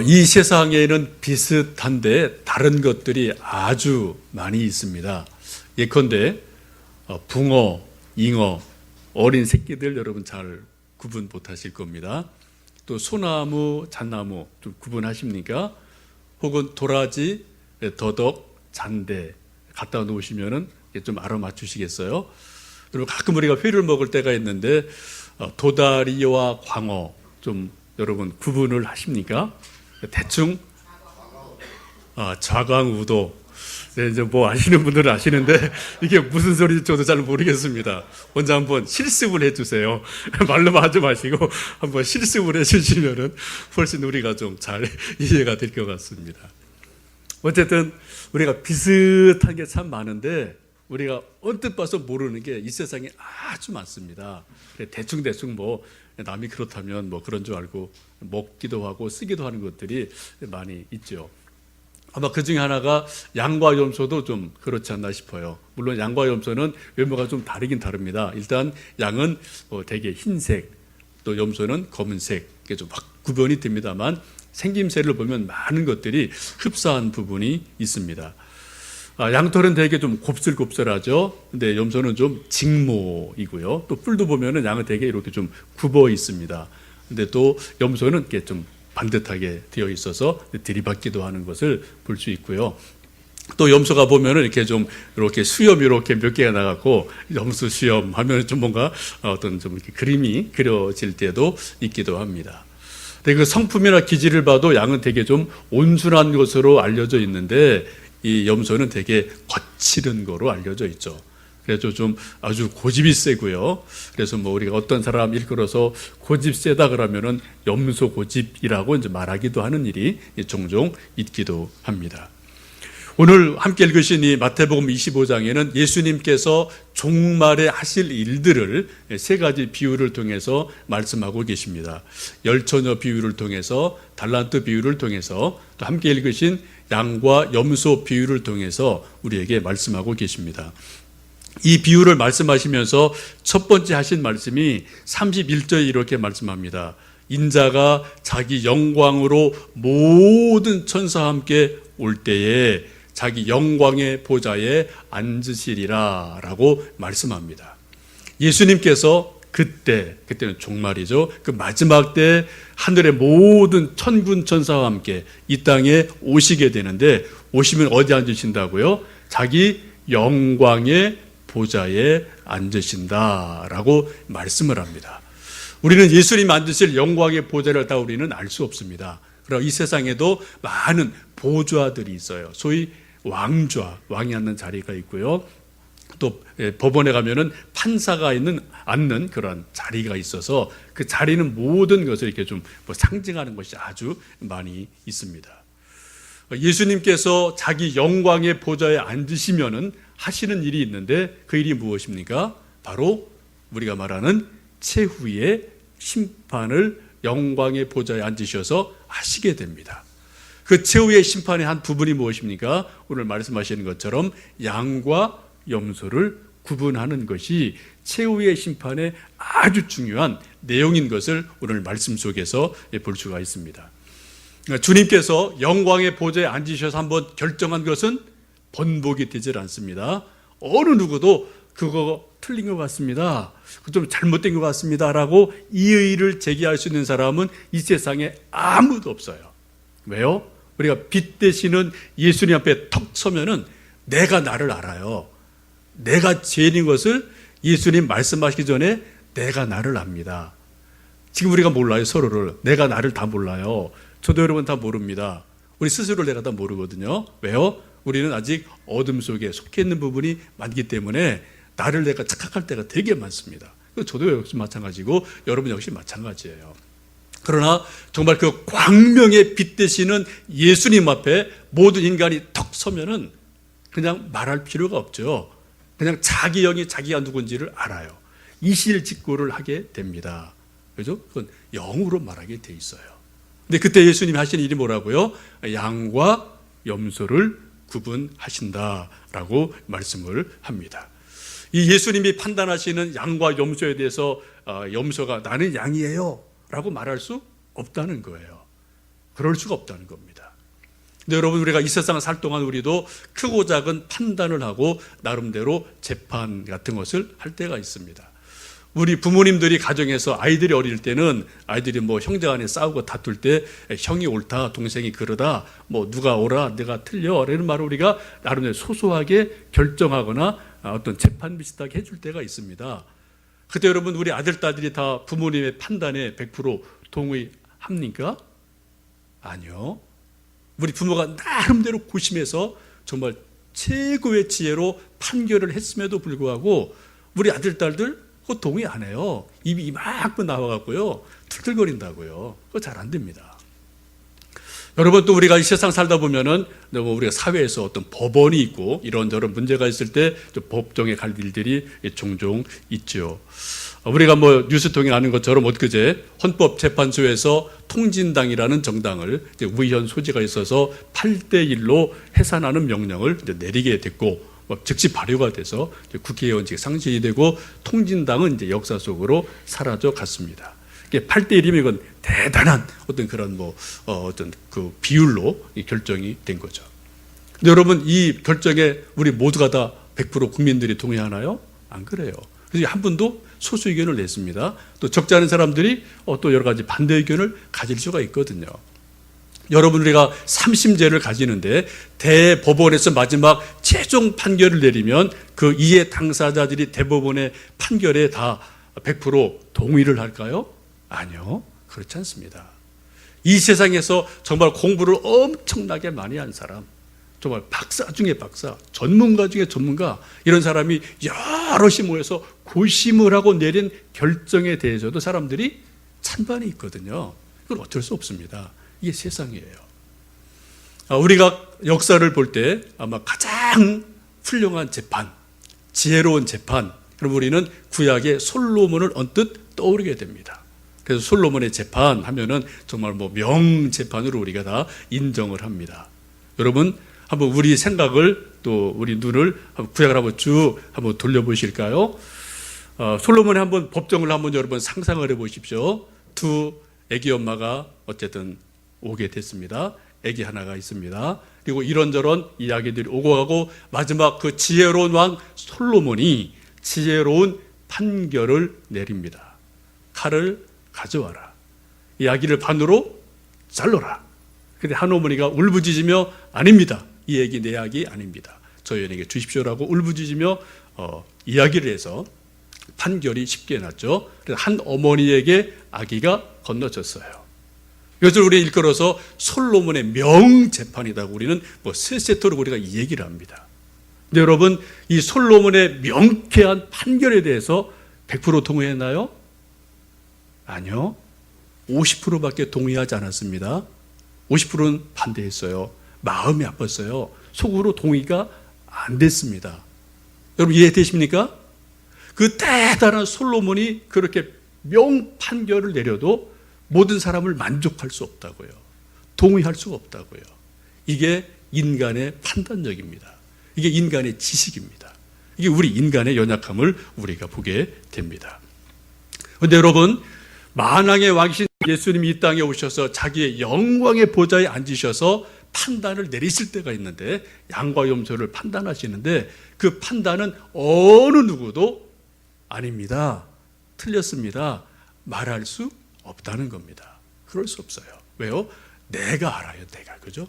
이 세상에는 비슷한데 다른 것들이 아주 많이 있습니다. 예컨대 붕어, 잉어, 어린 새끼들 여러분 잘 구분 못하실 겁니다. 또 소나무, 잣나무 좀 구분하십니까? 혹은 도라지, 더덕, 잔대 갖다 놓으시면은 좀 알아맞추시겠어요? 그리고 가끔 우리가 회를 먹을 때가 있는데 도다리와 광어 좀 여러분 구분을 하십니까? 대충 좌광우도. 네, 이제 뭐 아시는 분들은 아시는데 이게 무슨 소리인지 저도 잘 모르겠습니다. 먼저 한번 실습을 해주세요. 말로만 하지 마시고 한번 실습을 해주시면은 훨씬 우리가 좀 잘 이해가 될 것 같습니다. 어쨌든 우리가 비슷한 게 참 많은데 우리가 언뜻 봐서 모르는 게 이 세상에 아주 많습니다. 대충 뭐 남이 그렇다면 뭐 그런 줄 알고 먹기도 하고 쓰기도 하는 것들이 많이 있죠. 아마 그 중에 하나가 양과 염소도 좀 그렇지 않나 싶어요. 물론 양과 염소는 외모가 좀 다르긴 다릅니다. 일단 양은 되게 흰색, 또 염소는 검은색, 이게 좀 확 구분이 됩니다만 생김새를 보면 많은 것들이 흡사한 부분이 있습니다. 양털은 되게 좀 곱슬곱슬하죠. 근데 염소는 좀 직모이고요. 또 뿔도 보면은 양은 되게 이렇게 좀 굽어 있습니다. 근데 또 염소는 이렇게 좀 반듯하게 되어 있어서 들이받기도 하는 것을 볼 수 있고요. 또 염소가 보면은 이렇게 좀 이렇게 수염이 이렇게 몇 개가 나갖고 염소 수염 하면 좀 뭔가 어떤 좀 이렇게 그림이 그려질 때도 있기도 합니다. 근데 그 성품이나 기질을 봐도 양은 되게 좀 온순한 것으로 알려져 있는데 이 염소는 되게 거칠은 거로 알려져 있죠. 그래서 좀 아주 고집이 세고요. 그래서 뭐 우리가 어떤 사람 일컬어서 고집 세다 그러면은 염소 고집이라고 이제 말하기도 하는 일이 종종 있기도 합니다. 오늘 함께 읽으신 이 마태복음 25장에는 예수님께서 종말에 하실 일들을 세 가지 비유를 통해서 말씀하고 계십니다. 열처녀 비유를 통해서, 달란트 비유를 통해서, 또 함께 읽으신 양과 염소 비유를 통해서 우리에게 말씀하고 계십니다. 이 비유를 말씀하시면서 첫 번째 하신 말씀이 31절에 이렇게 말씀합니다. 인자가 자기 영광으로 모든 천사와 함께 올 때에 자기 영광의 보좌에 앉으시리라 라고 말씀합니다. 예수님께서 그때는 종말이죠. 그 마지막 때 하늘의 모든 천군 천사와 함께 이 땅에 오시게 되는데 오시면 어디 앉으신다고요? 자기 영광의 보좌에 앉으신다라고 말씀을 합니다. 우리는 예수님 앉으실 영광의 보좌를 다 우리는 알 수 없습니다. 그리고 이 세상에도 많은 보좌들이 있어요. 소위 왕좌, 왕이 앉는 자리가 있고요. 또 법원에 가면은 판사가 앉는 그런 자리가 있어서 그 자리는 모든 것을 이렇게 좀 상징하는 것이 아주 많이 있습니다. 예수님께서 자기 영광의 보좌에 앉으시면은 하시는 일이 있는데 그 일이 무엇입니까? 바로 우리가 말하는 최후의 심판을 영광의 보좌에 앉으셔서 하시게 됩니다. 그 최후의 심판의 한 부분이 무엇입니까? 오늘 말씀하시는 것처럼 양과 염소를 구분하는 것이 최후의 심판의 아주 중요한 내용인 것을 오늘 말씀 속에서 볼 수가 있습니다. 주님께서 영광의 보좌에 앉으셔서 한번 결정한 것은 번복이 되질 않습니다. 어느 누구도 그거 틀린 것 같습니다. 좀 잘못된 것 같습니다. 라고 이의를 제기할 수 있는 사람은 이 세상에 아무도 없어요. 왜요? 우리가 빛 되시는 예수님 앞에 턱 서면은 내가 나를 알아요. 내가 죄인인 것을 예수님 말씀하시기 전에 내가 나를 압니다. 지금 우리가 몰라요, 서로를. 내가 나를 다 몰라요. 저도 여러분 다 모릅니다. 우리 스스로를 내가 다 모르거든요. 왜요? 우리는 아직 어둠 속에 속해 있는 부분이 많기 때문에 나를 내가 착각할 때가 되게 많습니다. 저도 역시 마찬가지고 여러분 역시 마찬가지예요. 그러나 정말 그 광명의 빛 되시는 예수님 앞에 모든 인간이 턱 서면은 그냥 말할 필요가 없죠. 그냥 자기 영이 자기가 누군지를 알아요. 이실직고를 하게 됩니다. 그죠? 그건 영으로 말하게 돼 있어요. 근데 그때 예수님이 하시는 일이 뭐라고요? 양과 염소를 구분하신다라고 말씀을 합니다. 이 예수님이 판단하시는 양과 염소에 대해서 염소가 나는 양이에요 라고 말할 수 없다는 거예요. 그럴 수가 없다는 겁니다. 근데 여러분, 우리가 이 세상을 살 동안 우리도 크고 작은 판단을 하고 나름대로 재판 같은 것을 할 때가 있습니다. 우리 부모님들이 가정에서 아이들이 어릴 때는 아이들이 뭐 형제 간에 싸우고 다툴 때 형이 옳다, 동생이 그러다, 뭐 누가 옳아, 내가 틀려, 이런 말을 우리가 나름대로 소소하게 결정하거나 어떤 재판 비슷하게 해줄 때가 있습니다. 그때 여러분, 우리 아들, 딸들이 다 부모님의 판단에 100% 동의합니까? 아니요. 우리 부모가 나름대로 고심해서 정말 최고의 지혜로 판결을 했음에도 불구하고 우리 아들, 딸들 그거 동의 안 해요. 입이 이만큼 나와갖고요, 툴툴거린다고요. 그거 잘 안 됩니다. 여러분, 또 우리가 이 세상 살다 보면은 우리가 사회에서 어떤 법원이 있고 이런저런 문제가 있을 때 법정에 갈 일들이 종종 있죠. 우리가 뭐 뉴스 통해 아는 것처럼 엊그제 헌법재판소에서 통진당이라는 정당을 우의현 소지가 있어서 8대1로 해산하는 명령을 내리게 됐고, 즉시 발효가 돼서 국회의원직이 상실이 되고 통진당은 이제 역사 속으로 사라져 갔습니다. 8대1이면 이건 대단한 어떤 그런 어떤 그 비율로 결정이 된 거죠. 근데 여러분, 이 결정에 우리 모두가 다 100% 국민들이 동의하나요? 안 그래요. 그래서 한 분도 소수 의견을 냈습니다. 또 적지 않은 사람들이 또 여러 가지 반대 의견을 가질 수가 있거든요. 여러분, 우리가 3심제를 가지는데 대법원에서 마지막 최종 판결을 내리면 그 이해 당사자들이 대법원의 판결에 다 100% 동의를 할까요? 아니요, 그렇지 않습니다. 이 세상에서 정말 공부를 엄청나게 많이 한 사람, 정말 박사 중에 박사, 전문가 중에 전문가, 이런 사람이 여럿이 모여서 고심을 하고 내린 결정에 대해서도 사람들이 찬반이 있거든요. 그건 어쩔 수 없습니다. 이게 세상이에요. 우리가 역사를 볼 때 아마 가장 훌륭한 재판, 지혜로운 재판, 그럼 우리는 구약의 솔로몬을 언뜻 떠오르게 됩니다. 그래서 솔로몬의 재판 하면은 정말 명재판으로 우리가 다 인정을 합니다. 여러분, 한번 우리 생각을 또 우리 눈을 구약을 한번 쭉 한번 돌려보실까요? 솔로몬의 한번 법정을 한번 여러분 상상을 해보십시오. 두 아기 엄마가 어쨌든 오게 됐습니다. 아기 하나가 있습니다. 그리고 이런저런 이야기들이 오고 가고 마지막 그 지혜로운 왕 솔로몬이 지혜로운 판결을 내립니다. 칼을 가져와라. 이 아기를 반으로 잘라라. 근데 한 어머니가 울부짖으며 아닙니다. 이 아기 내 아기 아닙니다. 저희에게 주십시오라고 울부짖으며 이야기를 해서 판결이 쉽게 났죠. 그래서 한 어머니에게 아기가 건너졌어요. 이것을 우리 일컬어서 솔로몬의 명재판이라고 우리는 세 세트로 우리가 이 얘기를 합니다. 근데 여러분, 이 솔로몬의 명쾌한 판결에 대해서 100% 동의했나요? 아니요. 50%밖에 동의하지 않았습니다. 50%는 반대했어요. 마음이 아팠어요. 속으로 동의가 안 됐습니다. 여러분, 이해되십니까? 그 대단한 솔로몬이 그렇게 명판결을 내려도 모든 사람을 만족할 수 없다고요. 동의할 수가 없다고요. 이게 인간의 판단력입니다. 이게 인간의 지식입니다. 이게 우리 인간의 연약함을 우리가 보게 됩니다. 그런데 여러분, 만왕의 왕이신 예수님이 이 땅에 오셔서 자기의 영광의 보좌에 앉으셔서 판단을 내리실 때가 있는데, 양과 염소를 판단하시는데 그 판단은 어느 누구도 아닙니다, 틀렸습니다, 말할 수 없다는 겁니다. 그럴 수 없어요. 왜요? 내가 알아요. 내가. 그죠?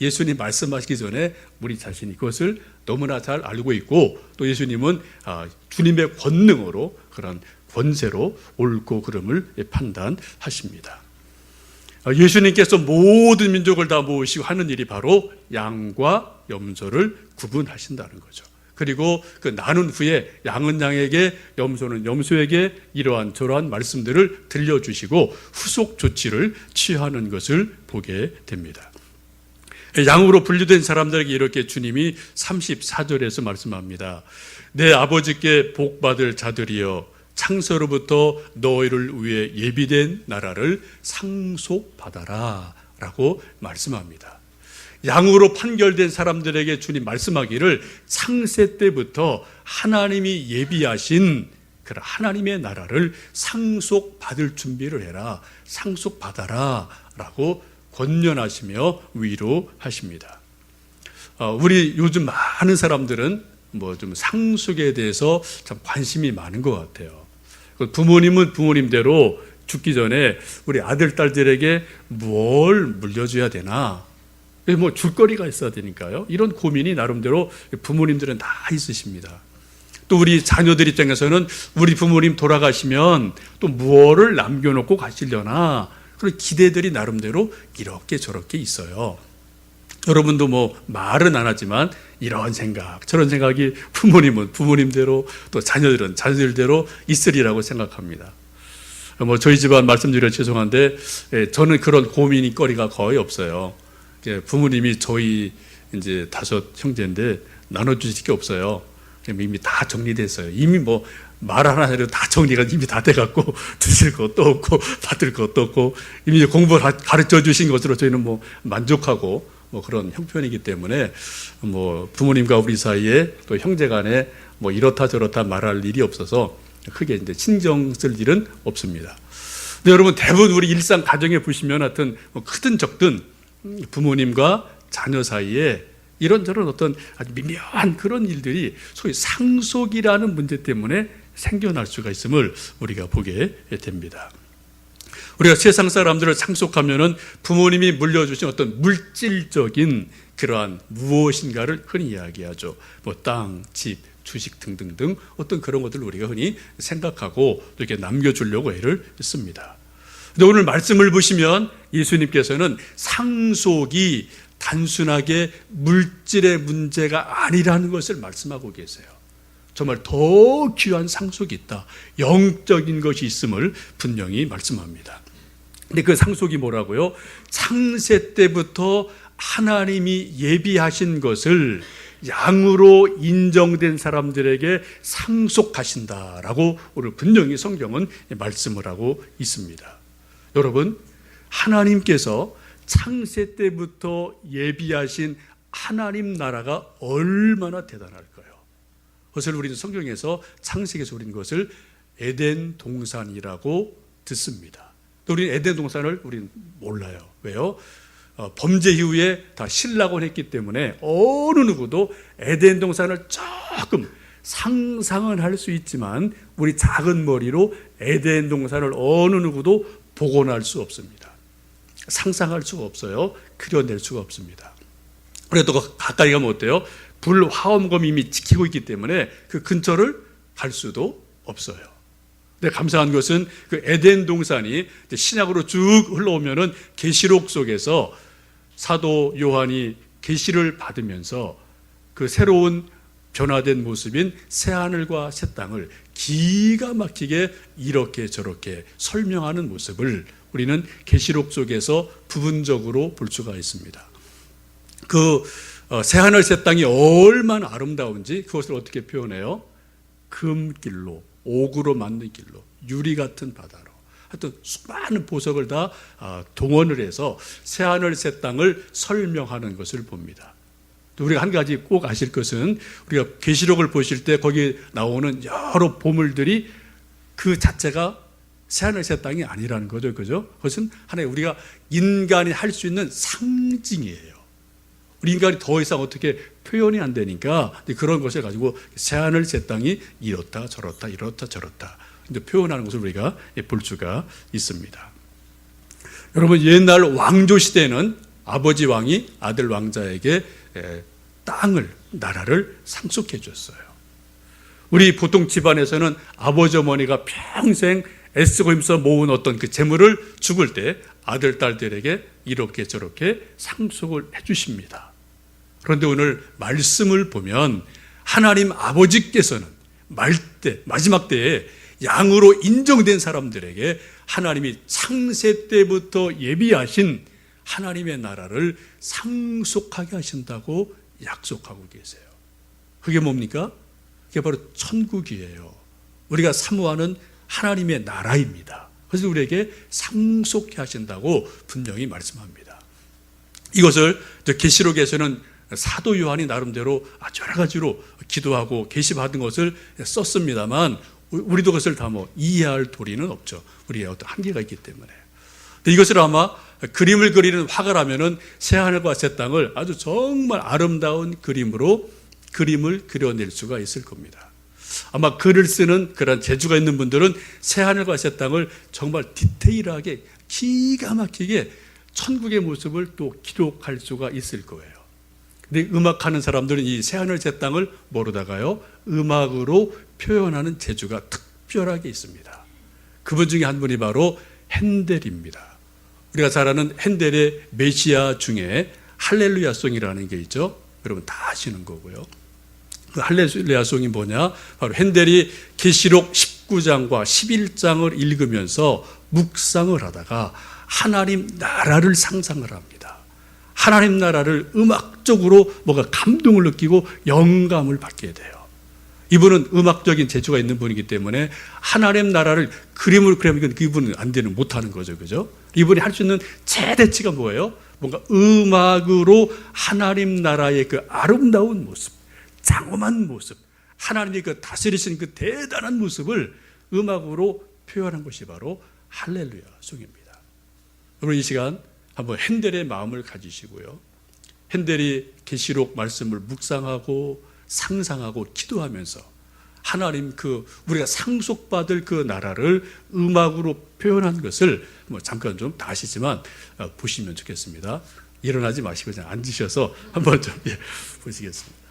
예수님 말씀하시기 전에 우리 자신이 그것을 너무나 잘 알고 있고, 또 예수님은 주님의 권능으로, 그런 권세로 옳고 그름을 판단하십니다. 예수님께서 모든 민족을 다 모으시고 하는 일이 바로 양과 염소를 구분하신다는 거죠. 그리고 그 나눈 후에 양은 양에게, 염소는 염소에게 이러한 저러한 말씀들을 들려주시고 후속 조치를 취하는 것을 보게 됩니다. 양으로 분류된 사람들에게 이렇게 주님이 34절에서 말씀합니다. 내 아버지께 복받을 자들이여, 창세로부터 너희를 위해 예비된 나라를 상속받아라 라고 말씀합니다. 양으로 판결된 사람들에게 주님 말씀하기를 창세 때부터 하나님이 예비하신 그런 하나님의 나라를 상속받을 준비를 해라, 상속받아라 라고 권면하시며 위로하십니다. 우리 요즘 많은 사람들은 뭐 좀 상속에 대해서 참 관심이 많은 것 같아요. 부모님은 부모님대로 죽기 전에 우리 아들, 딸들에게 뭘 물려줘야 되나? 뭐 줄거리가 있어야 되니까요. 이런 고민이 나름대로 부모님들은 다 있으십니다. 또 우리 자녀들 입장에서는 우리 부모님 돌아가시면 또 무엇을 남겨놓고 가시려나? 그런 기대들이 나름대로 이렇게 저렇게 있어요. 여러분도 뭐 말은 안 하지만 이런 생각, 저런 생각이 부모님은 부모님대로 또 자녀들은 자녀들대로 있으리라고 생각합니다. 뭐 저희 집안 말씀드려 죄송한데 저는 그런 고민이 거리가 거의 없어요. 부모님이 저희 이제 5 형제인데 나눠주실 게 없어요. 이미 다 정리됐어요. 이미 뭐 말 하나 해도 다 정리가 이미 다 돼갖고 드실 것도 없고 받을 것도 없고 이미 공부를 가르쳐 주신 것으로 저희는 뭐 만족하고 뭐 그런 형편이기 때문에 뭐 부모님과 우리 사이에 또 형제간에 뭐 이렇다 저렇다 말할 일이 없어서 크게 이제 신경 쓸 일은 없습니다. 근데 여러분 대부분 우리 일상 가정에 보시면 하여튼 뭐 크든 적든 부모님과 자녀 사이에 이런저런 어떤 아주 미묘한 그런 일들이 소위 상속이라는 문제 때문에 생겨날 수가 있음을 우리가 보게 됩니다. 우리가 세상 사람들을 상속하면은 부모님이 물려주신 어떤 물질적인 그러한 무엇인가를 흔히 이야기하죠. 뭐 땅, 집, 주식 등등등 어떤 그런 것들을 우리가 흔히 생각하고 또 이렇게 남겨주려고 애를 씁니다. 근데 오늘 말씀을 보시면 예수님께서는 상속이 단순하게 물질의 문제가 아니라는 것을 말씀하고 계세요. 정말 더 귀한 상속이 있다. 영적인 것이 있음을 분명히 말씀합니다. 근데 그 상속이 뭐라고요? 창세 때부터 하나님이 예비하신 것을 양으로 인정된 사람들에게 상속하신다라고 오늘 분명히 성경은 말씀을 하고 있습니다. 여러분, 하나님께서 창세 때부터 예비하신 하나님 나라가 얼마나 대단할까요? 그것을 우리는 성경에서 창세기에서 우리는 그것을 에덴 동산이라고 듣습니다. 우리는 에덴 동산을 우리는 몰라요. 왜요? 범죄 이후에 다 신락원 했기 때문에 어느 누구도 에덴 동산을 조금 상상은 할 수 있지만 우리 작은 머리로 에덴 동산을 어느 누구도 복원할 수 없습니다. 상상할 수가 없어요. 그려낼 수가 없습니다. 그래도 가까이 가면 어때요? 불 화엄검이 이미 지키고 있기 때문에 그 근처를 갈 수도 없어요. 근데 감사한 것은 그 에덴 동산이 신약으로 쭉 흘러오면은 계시록 속에서 사도 요한이 계시를 받으면서 그 새로운 변화된 모습인 새 하늘과 새 땅을 기가 막히게 이렇게 저렇게 설명하는 모습을 우리는 계시록 속에서 부분적으로 볼 수가 있습니다. 그 새하늘 새 땅이 얼마나 아름다운지 그것을 어떻게 표현해요? 금길로, 옥으로 만든 길로, 유리 같은 바다로 하여튼 수많은 보석을 다 동원을 해서 새하늘 새 땅을 설명하는 것을 봅니다. 또 우리가 한 가지 꼭 아실 것은 우리가 계시록을 보실 때 거기 나오는 여러 보물들이 그 자체가 새하늘 새 땅이 아니라는 거죠. 그죠? 그것은 하나의 우리가 인간이 할 수 있는 상징이에요. 우리 인간이 더 이상 어떻게 표현이 안 되니까 그런 것을 가지고 새하늘 새 땅이 이렇다 저렇다 이렇다 저렇다 표현하는 것을 우리가 볼 수가 있습니다. 여러분 옛날 왕조 시대에는 아버지 왕이 아들 왕자에게 땅을 나라를 상속해 줬어요. 우리 보통 집안에서는 아버지 어머니가 평생 애쓰고 힘써 모은 어떤 그 재물을 죽을 때 아들 딸들에게 이렇게 저렇게 상속을 해 주십니다. 그런데 오늘 말씀을 보면 하나님 아버지께서는 마지막 때에 양으로 인정된 사람들에게 하나님이 창세 때부터 예비하신 하나님의 나라를 상속하게 하신다고 약속하고 계세요. 그게 뭡니까? 그게 바로 천국이에요. 우리가 사모하는 하나님의 나라입니다. 그래서 우리에게 상속해 하신다고 분명히 말씀합니다. 이것을 계시록에서는 사도 요한이 나름대로 여러 가지로 기도하고 계시받은 것을 썼습니다만 우리도 그것을 다 이해할 도리는 없죠. 우리의 어떤 한계가 있기 때문에. 근데 이것을 아마 그림을 그리는 화가라면은 새하늘과 새 땅을 아주 정말 아름다운 그림을 그려낼 수가 있을 겁니다. 아마 글을 쓰는 그런 재주가 있는 분들은 새하늘과 새 땅을 정말 디테일하게 기가 막히게 천국의 모습을 또 기록할 수가 있을 거예요. 근데 음악하는 사람들은 이 새하늘 새 땅을 모르다가요, 음악으로 표현하는 재주가 특별하게 있습니다. 그분 중에 한 분이 바로 핸델입니다. 우리가 잘 아는 핸델의 메시아 중에 할렐루야송이라는 게 있죠. 여러분 다 아시는 거고요. 그 할렐루야송이 뭐냐? 바로 핸델이 계시록 19장과 11장을 읽으면서 묵상을 하다가 하나님 나라를 상상을 합니다. 하나님 나라를 음악적으로 뭔가 감동을 느끼고 영감을 받게 돼요. 이분은 음악적인 재주가 있는 분이기 때문에 하나님 나라를 그림으로 그리면 이분은 안 되는, 못하는 거죠. 그죠? 이분이 할 수 있는 최대치가 뭐예요? 뭔가 음악으로 하나님 나라의 그 아름다운 모습, 장엄한 모습, 하나님이 그 다스리시는 그 대단한 모습을 음악으로 표현한 것이 바로 할렐루야 송입니다. 여러분 이 시간 한번 핸델의 마음을 가지시고요. 핸델이 계시록 말씀을 묵상하고 상상하고 기도하면서 하나님 우리가 상속받을 그 나라를 음악으로 표현한 것을 잠깐 좀 다 아시지만 보시면 좋겠습니다. 일어나지 마시고 그냥 앉으셔서 한번 좀 보시겠습니다.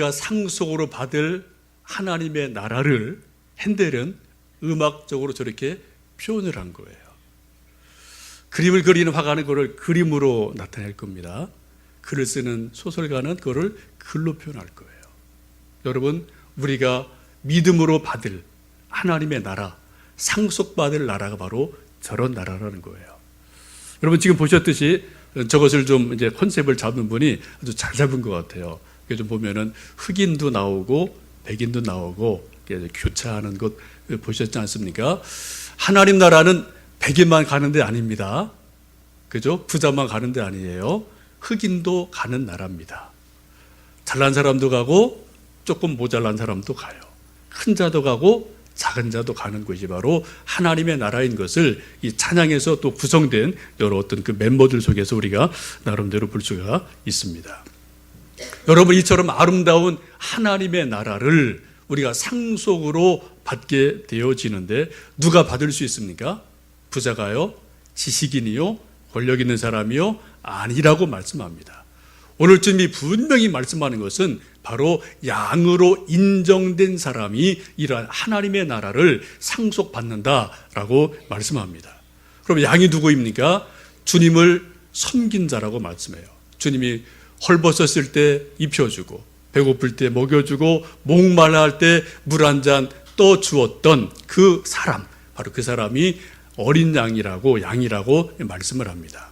우리가 상속으로 받을 하나님의 나라를 핸델은 음악적으로 저렇게 표현을 한 거예요. 그림을 그리는 화가는 그걸 그림으로 나타낼 겁니다. 글을 쓰는 소설가는 그거를 글로 표현할 거예요. 여러분, 우리가 믿음으로 받을 하나님의 나라, 상속받을 나라가 바로 저런 나라라는 거예요. 여러분, 지금 보셨듯이 저것을 좀 이제 컨셉을 잡는 분이 아주 잘 잡은 것 같아요. 이게 좀 보면은 흑인도 나오고 백인도 나오고 교차하는 것 보셨지 않습니까? 하나님 나라는 백인만 가는 데 아닙니다. 그죠? 부자만 가는 데 아니에요. 흑인도 가는 나라입니다. 잘난 사람도 가고 조금 모자란 사람도 가요. 큰 자도 가고 작은 자도 가는 곳이 바로 하나님의 나라인 것을 이 찬양에서 또 구성된 여러 어떤 그 멤버들 속에서 우리가 나름대로 볼 수가 있습니다. 여러분, 이처럼 아름다운 하나님의 나라를 우리가 상속으로 받게 되어지는데 누가 받을 수 있습니까? 부자가요? 지식인이요? 권력 있는 사람이요? 아니라고 말씀합니다. 오늘쯤이 분명히 말씀하는 것은 바로 양으로 인정된 사람이 이러한 하나님의 나라를 상속받는다라고 말씀합니다. 그럼 양이 누구입니까? 주님을 섬긴 자라고 말씀해요. 주님이 헐벗었을 때 입혀주고 배고플 때 먹여주고 목말라 할 때 물 한 잔 떠주었던 그 사람, 바로 그 사람이 어린 양이라고 말씀을 합니다.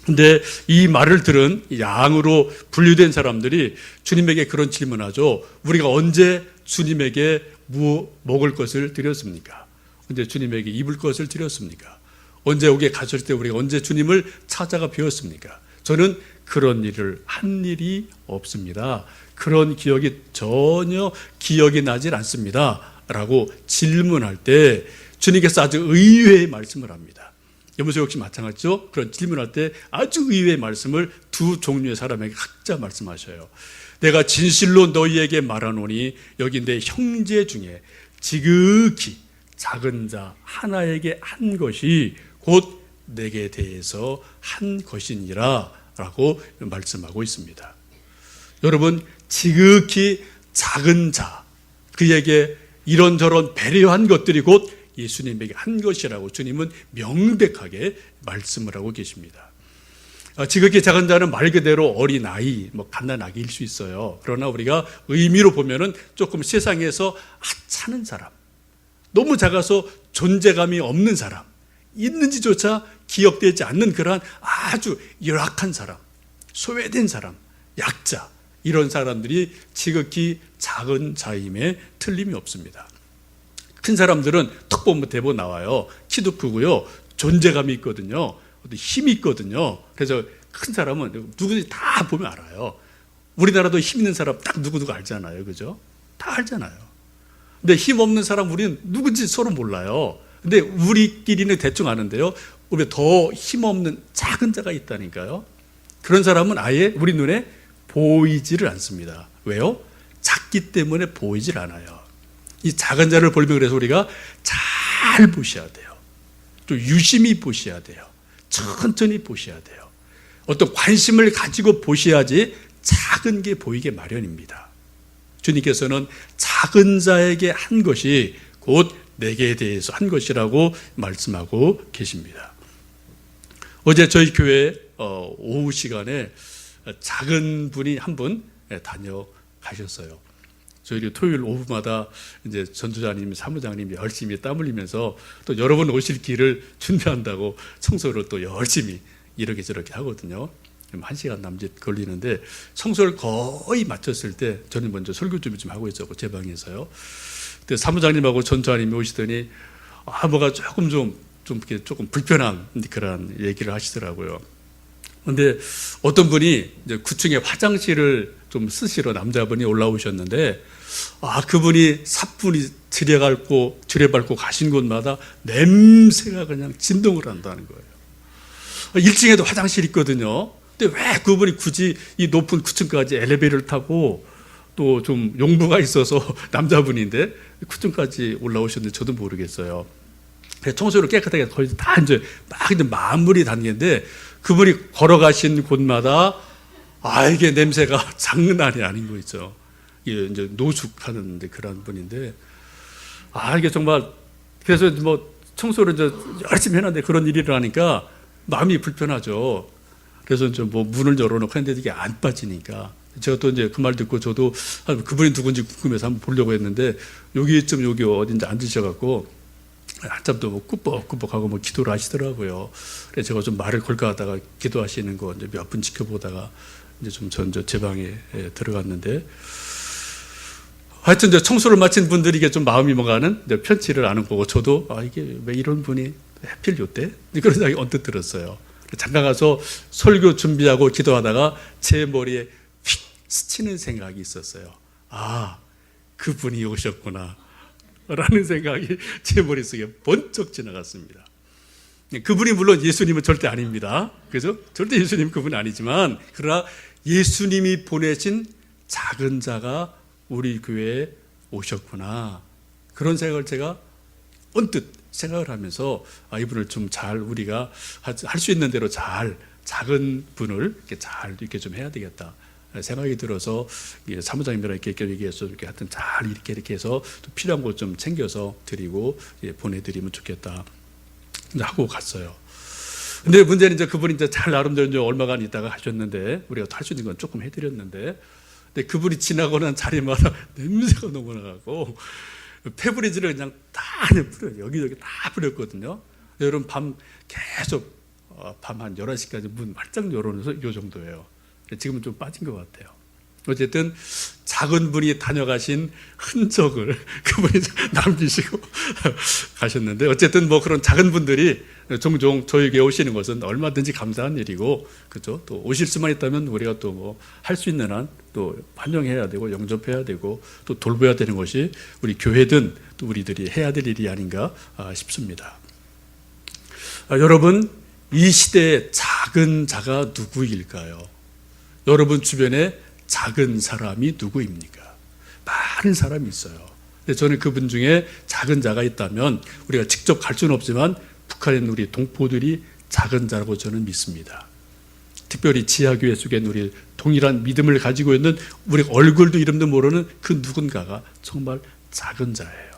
근데 이 말을 들은 양으로 분류된 사람들이 주님에게 그런 질문하죠. 우리가 언제 주님에게 먹을 것을 드렸습니까? 언제 주님에게 입을 것을 드렸습니까? 언제 여기에 가셨을 때 우리가 언제 주님을 찾아가 뵈었습니까? 저는 그런 일을 한 일이 없습니다. 그런 기억이 전혀 기억이 나질 않습니다. 라고 질문할 때 주님께서 아주 의외의 말씀을 합니다. 여보서 역시 마찬가지죠. 그런 질문할 때 아주 의외의 말씀을 두 종류의 사람에게 각자 말씀하셔요. 내가 진실로 너희에게 말하노니 여기 내 형제 중에 지극히 작은 자 하나에게 한 것이 곧 내게 대해서 한 것이니라 라고 말씀하고 있습니다. 여러분, 지극히 작은 자, 그에게 이런저런 배려한 것들이 곧 예수님에게 한 것이라고 주님은 명백하게 말씀을 하고 계십니다. 지극히 작은 자는 말 그대로 어린아이, 갓난아기일 수 있어요. 그러나 우리가 의미로 보면은 조금 세상에서 하찮은 사람, 너무 작아서 존재감이 없는 사람, 있는지조차 기억되지 않는 그러한 아주 열악한 사람, 소외된 사람, 약자, 이런 사람들이 지극히 작은 자임에 틀림이 없습니다. 큰 사람들은 턱 보면 대본 나와요. 키도 크고요. 존재감이 있거든요. 힘이 있거든요. 그래서 큰 사람은 누구든지 다 보면 알아요. 우리나라도 힘 있는 사람 딱 누구누구 알잖아요. 그죠? 다 알잖아요. 근데 힘 없는 사람 우리는 누군지 서로 몰라요. 근데 우리끼리는 대충 아는데요. 우리 더 힘 없는 작은 자가 있다니까요. 그런 사람은 아예 우리 눈에 보이지를 않습니다. 왜요? 작기 때문에 보이질 않아요. 이 작은 자를 보려면 그래서 우리가 잘 보셔야 돼요. 또 유심히 보셔야 돼요. 천천히 보셔야 돼요. 어떤 관심을 가지고 보셔야지 작은 게 보이게 마련입니다. 주님께서는 작은 자에게 한 것이 곧 내게 대해서 한 것이라고 말씀하고 계십니다. 어제 저희 교회 오후 시간에 작은 분이 한 분 다녀가셨어요. 저희 토요일 오후마다 이제 전도자님, 사무장님이 열심히 땀 흘리면서 또 여러분 오실 길을 준비한다고 청소를 또 열심히 이렇게 저렇게 하거든요. 1시간 남짓 걸리는데 청소를 거의 마쳤을 때 저는 먼저 설교 준비 좀 하고 있었고 제 방에서요. 근데 사무장님하고 전도자님이 오시더니 뭐가 조금 불편한 그런 얘기를 하시더라고요. 근데 어떤 분이 이제 9층에 화장실을 좀 쓰시러 남자분이 올라오셨는데 그분이 사뿐히 들여밟고 가신 곳마다 냄새가 그냥 진동을 한다는 거예요. 1층에도 화장실이 있거든요. 근데 왜 그분이 굳이 이 높은 9층까지 엘리베이터를 타고 또 좀 용부가 있어서 남자분인데 9층까지 올라오셨는지 저도 모르겠어요. 청소를 깨끗하게 거의 다 이제 마무리 단계인데 그분이 걸어가신 곳마다 이게 냄새가 장난이 아닌 거 있죠. 이제 노숙하는 그런 분인데, 이게 정말, 그래서 뭐 청소를 이제 열심히 해놨는데 그런 일이 일어나니까 마음이 불편하죠. 그래서 이제 뭐 문을 열어놓고 했는데 이게 안 빠지니까 제가 또 이제 그 말 듣고 저도 그분이 누군지 궁금해서 한번 보려고 했는데 여기쯤 여기 어딘지 앉으셔갖고 한참 또 뭐 꾸벅꾸벅하고 뭐 기도를 하시더라고요. 그래서 제가 좀 말을 걸까 하다가 기도하시는 거 이제 몇 분 지켜보다가 이제 좀 전 제 방에 들어갔는데, 하여튼 이제 청소를 마친 분들이 이게 좀 마음이 뭔가는 편치를 않은 거고, 저도 이게 왜 이런 분이 하필 요때 그런 생각이 언뜻 들었어요. 잠깐 가서 설교 준비하고 기도하다가 제 머리에 휙 스치는 생각이 있었어요. 그분이 오셨구나 라는 생각이 제 머릿속에 번쩍 지나갔습니다. 그분이 물론 예수님은 절대 아닙니다. 그죠? 절대 예수님 그분은 아니지만, 그러나 예수님이 보내신 작은 자가 우리 교회에 오셨구나, 그런 생각을 제가 언뜻 생각을 하면서 이분을 좀 잘 우리가 할 수 있는 대로 잘 작은 분을 이렇게 잘 이렇게 좀 해야 되겠다 생각이 들어서 사무장님이랑 이렇게 얘기해서 이렇게 하여튼 잘 이렇게 해서 또 필요한 것 좀 챙겨서 드리고 보내드리면 좋겠다 하고 갔어요. 근데 문제는 이제 그분이 이제 잘 나름대로 이제 얼마간 있다가 하셨는데, 우리가 할 수 있는 건 조금 해드렸는데, 근데 그분이 지나고 난 자리마다 냄새가 너무 나고 페브리즈를 그냥 다 뿌려요. 여기저기 다 뿌렸거든요. 여러분 밤 계속 밤 한 11시까지 문 활짝 열어놓어서 이 정도예요. 지금은 좀 빠진 것 같아요. 어쨌든 작은 분이 다녀가신 흔적을 그분이 남기시고 가셨는데, 어쨌든 뭐 그런 작은 분들이 종종 저에게 오시는 것은 얼마든지 감사한 일이고, 그죠? 또 오실 수만 있다면 우리가 또 뭐 할 수 있는 한 또 환영해야 되고 영접해야 되고 또 돌봐야 되는 것이 우리 교회든 또 우리들이 해야 될 일이 아닌가 싶습니다. 여러분, 이 시대의 작은 자가 누구일까요? 여러분 주변에 작은 사람이 누구입니까? 많은 사람이 있어요. 저는 그분 중에 작은 자가 있다면 우리가 직접 갈 수는 없지만 북한에 있는 우리 동포들이 작은 자라고 저는 믿습니다. 특별히 지하교회 속에 우리 동일한 믿음을 가지고 있는, 우리 얼굴도 이름도 모르는 그 누군가가 정말 작은 자예요.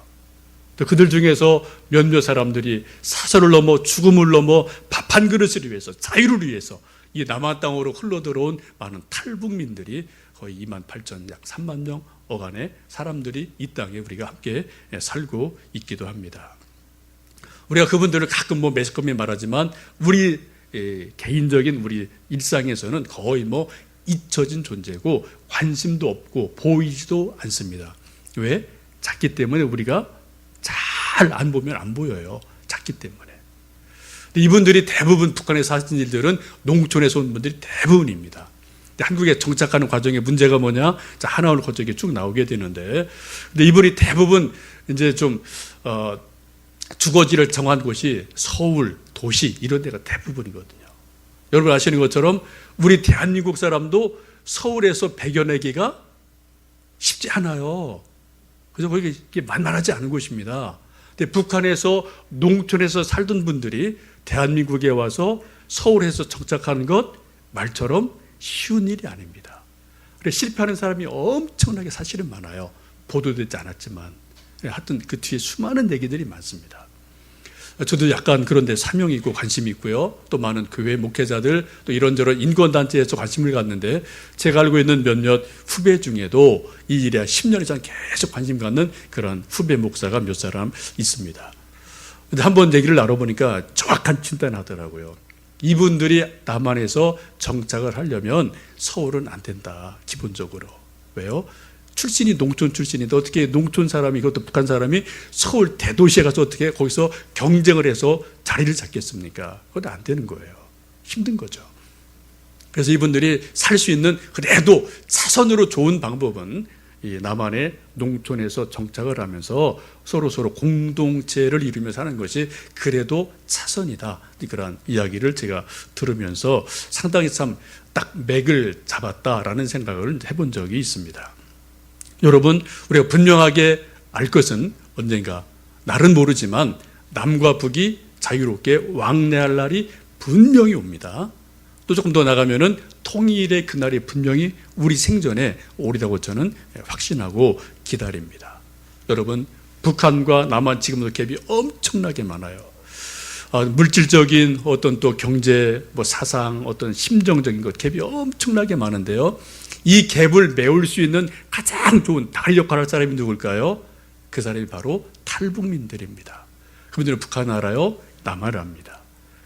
또 그들 중에서 몇몇 사람들이 사설을 넘어 죽음을 넘어 밥 한 그릇을 위해서, 자유를 위해서 이 남한 땅으로 흘러들어온 많은 탈북민들이 거의 28,000, 약 3만 명 어간의 사람들이 이 땅에 우리가 함께 살고 있기도 합니다. 우리가 그분들을 가끔 뭐 매스컴에 말하지만 우리 개인적인 우리 일상에서는 거의 뭐 잊혀진 존재고 관심도 없고 보이지도 않습니다. 왜? 작기 때문에 우리가 잘 안 보면 안 보여요. 작기 때문에. 이분들이 대부분 북한에서 하신 일들은 농촌에서 온 분들이 대부분입니다. 한국에 정착하는 과정에 문제가 뭐냐? 하나를 거쳐 쭉 나오게 되는데, 근데 이분이 대부분 이제 좀 주거지를 정한 곳이 서울, 도시 이런 데가 대부분이거든요. 여러분 아시는 것처럼 우리 대한민국 사람도 서울에서 배겨내기가 쉽지 않아요. 그래서 거기 만만하지 않은 곳입니다. 근데 북한에서 농촌에서 살던 분들이 대한민국에 와서 서울에서 정착하는 것 말처럼 쉬운 일이 아닙니다. 그래서 실패하는 사람이 엄청나게 사실은 많아요. 보도되지 않았지만 하여튼 그 뒤에 수많은 얘기들이 많습니다. 저도 약간 그런데 사명이 있고 관심이 있고요. 또 많은 교회 목회자들 또 이런저런 인권단체에서 관심을 갖는데, 제가 알고 있는 몇몇 후배 중에도 이 일에 10년 이상 계속 관심 갖는 그런 후배 목사가 몇 사람 있습니다. 근데 한번 얘기를 나눠보니까 정확한 진단을 하더라고요. 이분들이 남한에서 정착을 하려면 서울은 안 된다, 기본적으로. 왜요? 출신이 농촌 출신인데 어떻게 농촌 사람이, 이것도 북한 사람이 서울 대도시에 가서 어떻게 거기서 경쟁을 해서 자리를 잡겠습니까? 그건 안 되는 거예요. 힘든 거죠. 그래서 이분들이 살 수 있는 그래도 차선으로 좋은 방법은 이 남한의 농촌에서 정착을 하면서 서로 공동체를 이루며 사는 것이 그래도 차선이다. 그런 이야기를 제가 들으면서 상당히 참 딱 맥을 잡았다라는 생각을 해본 적이 있습니다. 여러분, 우리가 분명하게 알 것은 언젠가, 날은 모르지만 남과 북이 자유롭게 왕래할 날이 분명히 옵니다. 또 조금 더 나가면은 통일의 그날이 분명히 우리 생전에 오리라고 저는 확신하고 기다립니다. 여러분, 북한과 남한 지금도 갭이 엄청나게 많아요. 물질적인 어떤 또 경제, 사상, 어떤 심정적인 것 갭이 엄청나게 많은데요. 이 갭을 메울 수 있는 가장 좋은 다리 역할을 할 사람이 누굴까요? 그 사람이 바로 탈북민들입니다. 그분들은 북한 알아요? 남한을 압니다.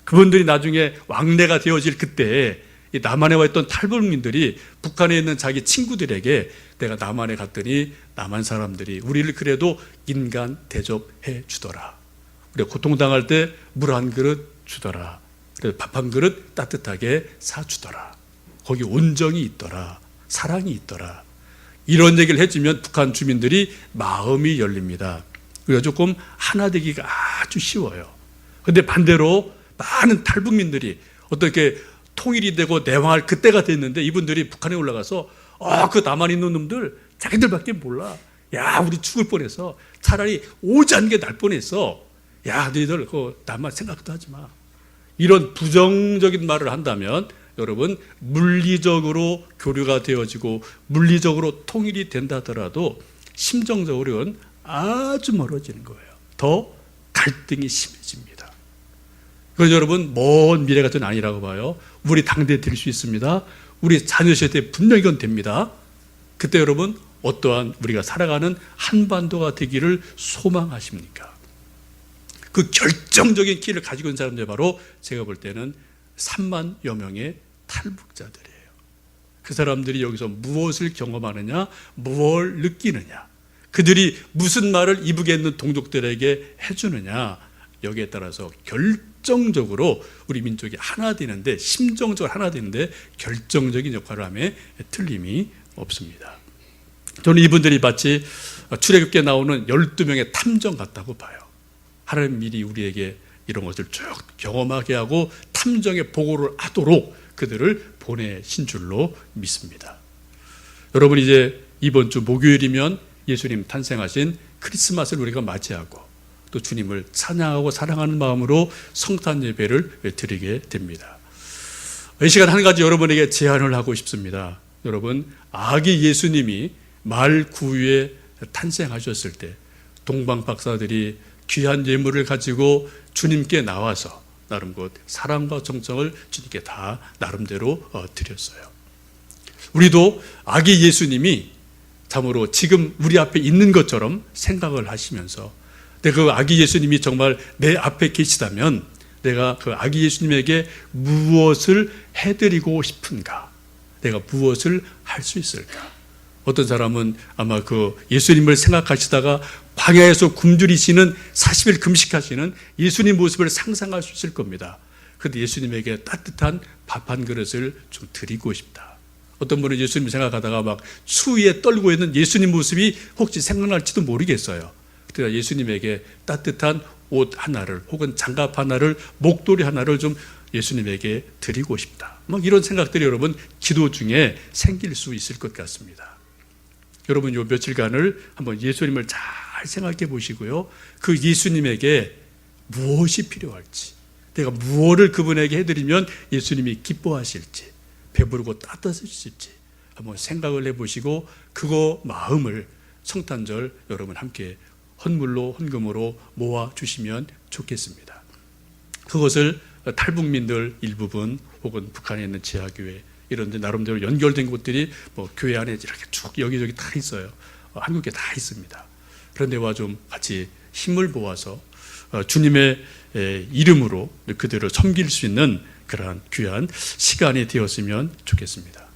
그분들이 나중에 왕래가 되어질 그때 이 남한에 와 있던 탈북민들이 북한에 있는 자기 친구들에게 내가 남한에 갔더니 남한 사람들이 우리를 그래도 인간 대접해 주더라. 우리가 고통당할 때 물 한 그릇 주더라. 그래서 밥 한 그릇 따뜻하게 사주더라. 거기 온정이 있더라. 사랑이 있더라. 이런 얘기를 해주면 북한 주민들이 마음이 열립니다. 우리가 조금 하나 되기가 아주 쉬워요. 그런데 반대로 많은 탈북민들이 어떻게 통일이 되고 내황할 그때가 됐는데 이분들이 북한에 올라가서 그 남한에 있는 놈들 자기들밖에 몰라. 야, 우리 죽을 뻔했어. 차라리 오지 않는 게 날 뻔했어. 야, 너희들 남한 생각도 하지 마. 이런 부정적인 말을 한다면 여러분, 물리적으로 교류가 되어지고 물리적으로 통일이 된다 하더라도 심정적으로는 아주 멀어지는 거예요. 더 갈등이 심해집니다. 그래서 여러분, 먼 미래가 전 아니라고 봐요. 우리 당대에 될 수 있습니다. 우리 자녀 세대에 분명히 이건 됩니다. 그때 여러분, 어떠한 우리가 살아가는 한반도가 되기를 소망하십니까? 그 결정적인 키를 가지고 있는 사람들이 바로 제가 볼 때는 3만여 명의 탈북자들이에요. 그 사람들이 여기서 무엇을 경험하느냐, 무엇을 느끼느냐, 그들이 무슨 말을 이북에 있는 동족들에게 해주느냐, 여기에 따라서 결정적으로 우리 민족이 하나 되는데, 심정적으로 하나 되는데 결정적인 역할을 함에 틀림이 없습니다. 저는 이분들이 마치 출애굽기에 나오는 12명의 탐정 같다고 봐요. 하나님 미리 우리에게 이런 것을 쭉 경험하게 하고 탐정의 보고를 하도록 그들을 보내신 줄로 믿습니다. 여러분, 이제 이번 주 목요일이면 예수님 탄생하신 크리스마스를 우리가 맞이하고 또 주님을 찬양하고 사랑하는 마음으로 성탄 예배를 드리게 됩니다. 이 시간 한 가지 여러분에게 제안을 하고 싶습니다. 여러분, 아기 예수님이 말 9일에 탄생하셨을 때 동방 박사들이 귀한 예물을 가지고 주님께 나와서 나름 곧 사랑과 정성을 주님께 다 나름대로 드렸어요. 우리도 아기 예수님이 참으로 지금 우리 앞에 있는 것처럼 생각을 하시면서 내가 그 아기 예수님이 정말 내 앞에 계시다면 내가 그 아기 예수님에게 무엇을 해드리고 싶은가? 내가 무엇을 할 수 있을까? 어떤 사람은 아마 그 예수님을 생각하시다가 광야에서 굶주리시는 40일 금식하시는 예수님 모습을 상상할 수 있을 겁니다. 그런데 예수님에게 따뜻한 밥 한 그릇을 좀 드리고 싶다. 어떤 분은 예수님 생각하다가 막 추위에 떨고 있는 예수님 모습이 혹시 생각날지도 모르겠어요. 그러니까 예수님에게 따뜻한 옷 하나를 혹은 장갑 하나를 목도리 하나를 좀 예수님에게 드리고 싶다. 막 이런 생각들이 여러분 기도 중에 생길 수 있을 것 같습니다. 여러분, 요 며칠간을 한번 예수님을 잘 생각해 보시고요. 그 예수님에게 무엇이 필요할지, 내가 무엇을 그분에게 해드리면 예수님이 기뻐하실지, 배부르고 따뜻하실지 한번 생각을 해보시고 그거 마음을 성탄절 여러분 함께 헌물로 헌금으로 모아주시면 좋겠습니다. 그것을 탈북민들 일부분 혹은 북한에 있는 지하교회 이런 데 나름대로 연결된 곳들이 교회 안에 이렇게 쭉 여기저기 다 있어요. 한국에 다 있습니다. 그런 데와 좀 같이 힘을 모아서 주님의 이름으로 그들을 섬길 수 있는 그러한 귀한 시간이 되었으면 좋겠습니다.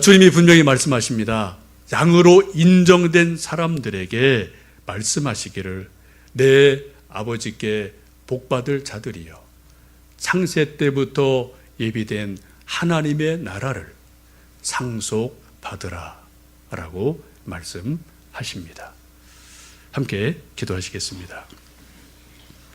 주님이 분명히 말씀하십니다. 양으로 인정된 사람들에게 말씀하시기를 내 아버지께 복받을 자들이여 창세 때부터 예비된 하나님의 나라를 상속받으라 라고 말씀하십니다. 함께 기도하시겠습니다.